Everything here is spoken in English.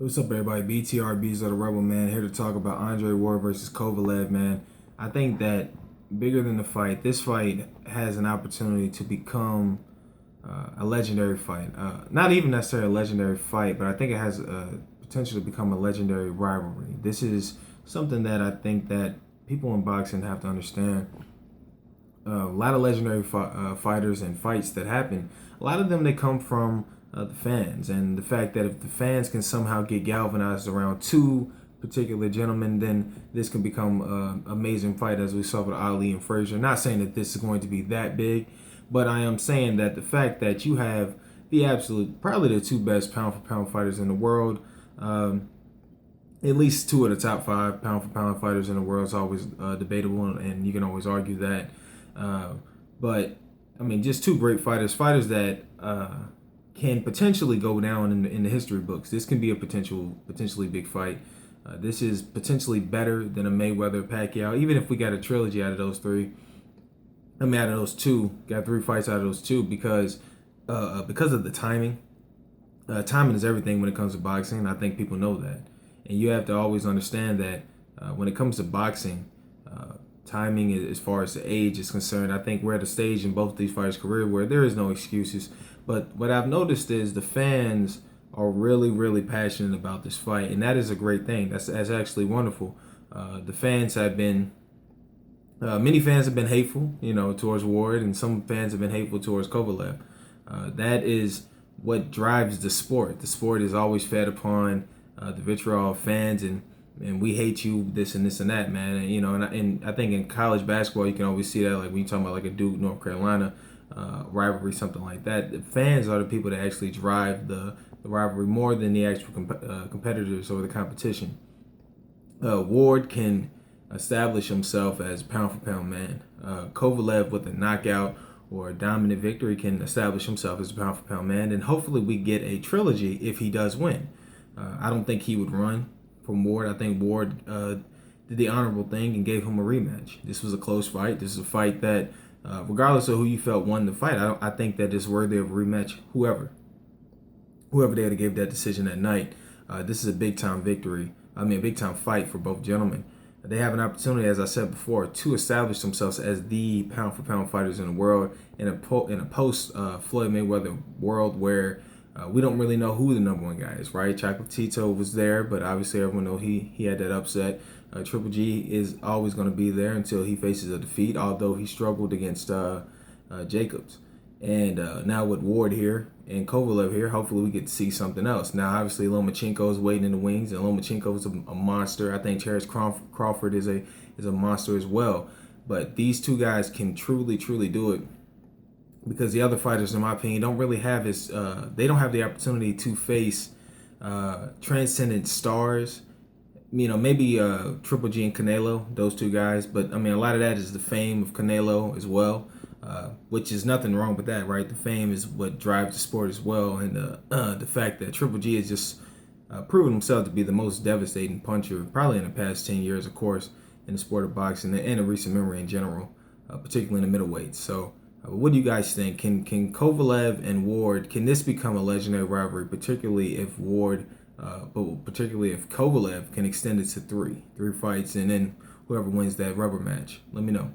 What's up, everybody? BTRBs of the Rebel, man. Here to talk about Andre Ward versus Kovalev, man. I think that bigger than the fight, this fight has an opportunity to become a legendary fight. Not even necessarily a legendary fight, but I think it has potential to become a legendary rivalry. This is something that I think that people in boxing have to understand. A lot of legendary fighters and fights that happen, a lot of them they come from the fans, and the fact that if the fans can somehow get galvanized around two particular gentlemen, then this can become an amazing fight, as we saw with Ali and Frazier. Not saying that this is going to be that big, but I am saying that the fact that you have the absolute, probably the two best pound for pound fighters in the world, at least two of the top five pound for pound fighters in the world is always debatable, and you can always argue that. But I mean, just two great fighters that can potentially go down in the history books. This can be a potentially big fight. This is potentially better than a Mayweather Pacquiao, even if we got a trilogy out of those three. I mean, out of those two, got three fights out of those two because of the timing. Timing is everything when it comes to boxing. I think people know that, and you have to always understand that when it comes to boxing. Timing, as far as the age is concerned, I think we're at a stage in both these fighters' career where there is no excuses. But what I've noticed is the fans are really passionate about this fight, and that is a great thing. That's actually wonderful. The fans have been, many fans have been hateful, towards Ward, and some fans have been hateful towards Kovalev. That is what drives the sport. The sport is always fed upon the vitriol of fans and we hate you, this and this and that, man. And I think in college basketball you can always see that, like when you're talking about like a Duke, North Carolina rivalry, something like that. The fans are the people that actually drive the rivalry more than the actual competitors or the competition. Ward can establish himself as pound for pound man. Kovalev with a knockout or a dominant victory can establish himself as a pound for pound man, and hopefully we get a trilogy if he does win. I don't think he would run from Ward. I think Ward did the honorable thing and gave him a rematch. This was a close fight. This is a fight that, regardless of who you felt won the fight, I think that it's worthy of a rematch. Whoever they had to give that decision that night, this is a big time victory. I mean, a big time fight for both gentlemen. They have an opportunity, as I said before, to establish themselves as the pound for pound fighters in the world in a post Floyd Mayweather world where we don't really know who the number one guy is, right? Chocolatito was there, but obviously everyone knows he had that upset. Triple G is always going to be there until he faces a defeat, although he struggled against Jacobs. And now with Ward here and Kovalev here, hopefully we get to see something else. Now, obviously, Lomachenko is waiting in the wings, and Lomachenko is a monster. I think Terrence Crawford is a monster as well. But these two guys can truly do it, because the other fighters, in my opinion, don't really have they don't have the opportunity to face transcendent stars. Maybe Triple G and Canelo, those two guys. But I mean, a lot of that is the fame of Canelo as well, which is nothing wrong with that, right? The fame is what drives the sport as well, and the fact that Triple G has just proven himself to be the most devastating puncher, probably in the past 10 years, of course, in the sport of boxing and in recent memory in general, particularly in the middleweight. So. What do you guys think? Can Kovalev and Ward, can this become a legendary rivalry, particularly if Kovalev can extend it to three fights, and then whoever wins that rubber match? Let me know.